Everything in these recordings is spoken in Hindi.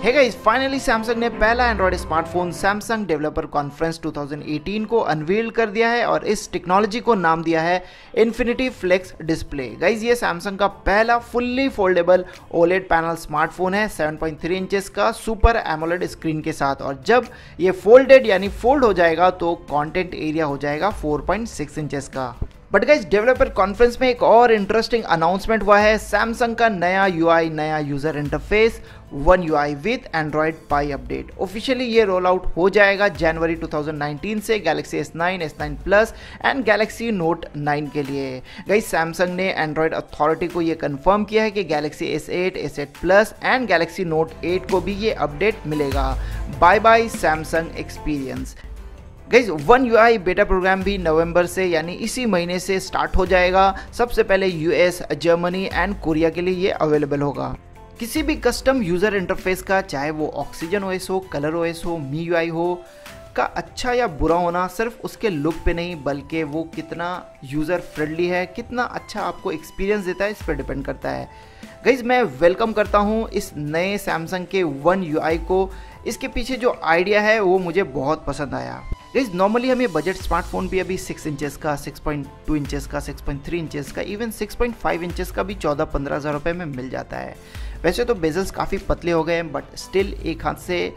हे गाइस, फाइनली सैमसंग ने पहला Android smartphone Samsung developer conference 2018 को अनवील कर दिया है और इस टेक्नोलॉजी को नाम दिया है इन्फिनिटी फ्लेक्स डिस्प्ले। गाइस, ये सैमसंग का पहला fully foldable OLED panel smartphone है 7.3 इंचेस का सुपर एमोलेड स्क्रीन के साथ, और जब ये फोल्डेड यानी फोल्ड हो जाएगा तो कंटेंट एरिया हो जाएगा 4.6 इंचेस का। बट गाइस, डेवलपर कॉन्फ्रेंस में एक और इंटरेस्टिंग अनाउंसमेंट हुआ है। सैमसंग का नया यूआई, नया user interface One UI with Android Pie update officially ये रोल आउट हो जाएगा जनवरी 2019 से Galaxy S9, S9 plus and Galaxy Note 9 के लिए। गाइस, सैमसंग ने एंड्रॉयड अथॉरिटी को ये कंफर्म किया है कि Galaxy S8, S8 plus and Galaxy Note 8 को भी ये अपडेट मिलेगा। Bye bye Samsung Experience. Guys, One UI beta programme भी नवंबर से यानी इसी महीने से स्टार्ट हो जाएगा। सबसे पहले यूएस, जर्मनी एंड कोरिया के लिए ये अवेलेबल होगा। किसी भी कस्टम यूज़र इंटरफेस का, चाहे वो ऑक्सीजन ओएस हो, कलर ओएस हो, मी यूआई हो, का अच्छा या बुरा होना सिर्फ उसके लुक पे नहीं बल्कि वो कितना यूज़र फ्रेंडली है, कितना अच्छा आपको एक्सपीरियंस देता है, इस पर डिपेंड करता है। गाइस, मैं वेलकम करता हूँ इस नए सैमसंग के वन यूआई को। इसके पीछे जो आइडिया है वो मुझे बहुत पसंद आया। गाइस, नॉर्मली हमें बजट स्मार्टफोन भी अभी 6 इंचेस का, 6.2 इंचेस का, 6.3 इंचेस का, इवन 6.5 इंचेस का भी 14-15 हज़ार रुपये में मिल जाता है। वैसे तो बेजल्स काफ़ी पतले हो गए हैं, बट स्टिल एक हाथ से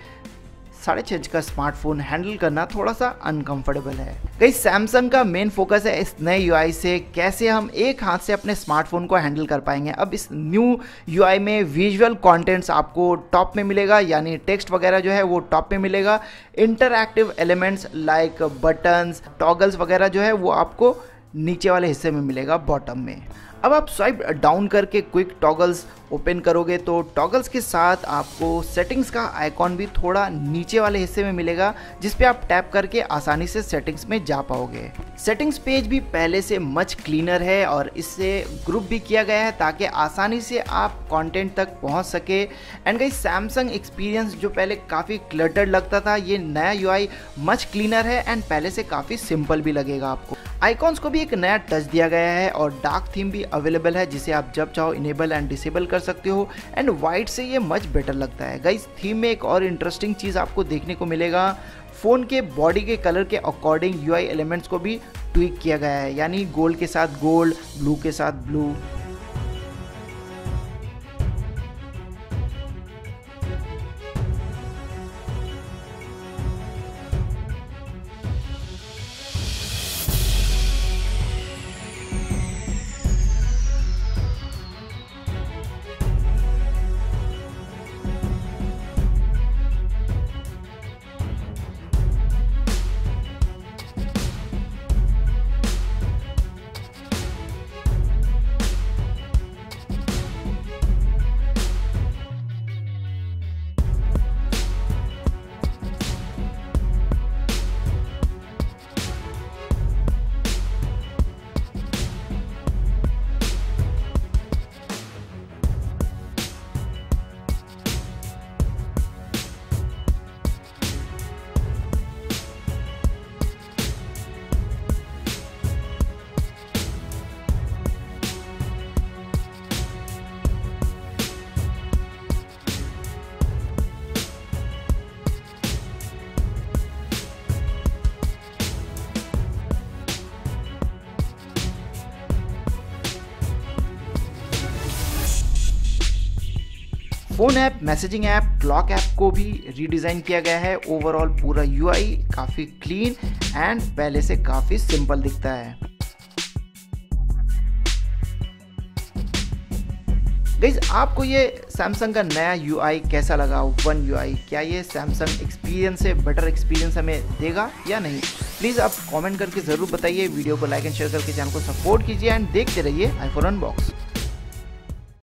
6.5 इंच का स्मार्टफोन हैंडल करना थोड़ा सा अनकंफर्टेबल है। गाइस, सैमसंग का मेन फोकस है इस नए यूआई से कैसे हम एक हाथ से अपने स्मार्टफोन को हैंडल कर पाएंगे। अब इस न्यू यूआई में विजुअल कंटेंट्स आपको टॉप में मिलेगा, यानी टेक्स्ट वगैरह जो है वो टॉप में मिलेगा। Interactive elements like buttons, toggles वगैरह जो है वो आपको नीचे वाले हिस्से में मिलेगा, बॉटम में। अब आप स्वाइप डाउन करके क्विक टॉगल्स ओपन करोगे तो टॉगल्स के साथ आपको सेटिंग्स का आइकॉन भी थोड़ा नीचे वाले हिस्से में मिलेगा, जिस पे आप टैप करके आसानी से सेटिंग्स में जा पाओगे। सेटिंग्स पेज भी पहले से मच क्लीनर है और इससे ग्रुप भी किया गया है ताकि आसानी से आप कंटेंट तक पहुंच सके। एंड गाइस, सैमसंग एक्सपीरियंस जो पहले काफ़ी क्लटर्ड लगता था, ये नया यूआई मच क्लीनर है एंड पहले से काफ़ी सिंपल भी लगेगा आपको। आइकॉन्स को भी एक नया टच दिया गया है और डार्क थीम भी अवेलेबल है, जिसे आप जब चाहो इनेबल एंड डिसेबल कर सकते हो। एंड वाइट से ये मच बेटर लगता है। गाइस, थीम में एक और इंटरेस्टिंग चीज़ आपको देखने को मिलेगा। फ़ोन के बॉडी के कलर के अकॉर्डिंग यूआई एलिमेंट्स को भी ट्विक किया गया है, यानी गोल्ड के साथ गोल्ड, ब्लू के साथ blue. Phone app, messaging app, clock app को भी रीडिज़ाइन किया गया है। ओवरऑल पूरा यूआई काफ़ी क्लीन एंड पहले से काफ़ी सिंपल दिखता है। गाइस, आपको ये सैमसंग का नया यूआई कैसा लगा, वन यूआई? क्या ये सैमसंग एक्सपीरियंस से बेटर एक्सपीरियंस हमें देगा या नहीं? प्लीज़ आप कमेंट करके ज़रूर बताइए। वीडियो को लाइक एंड शेयर करके चैनल को सपोर्ट कीजिए एंड देखते रहिए आईफोन अनबॉक्स।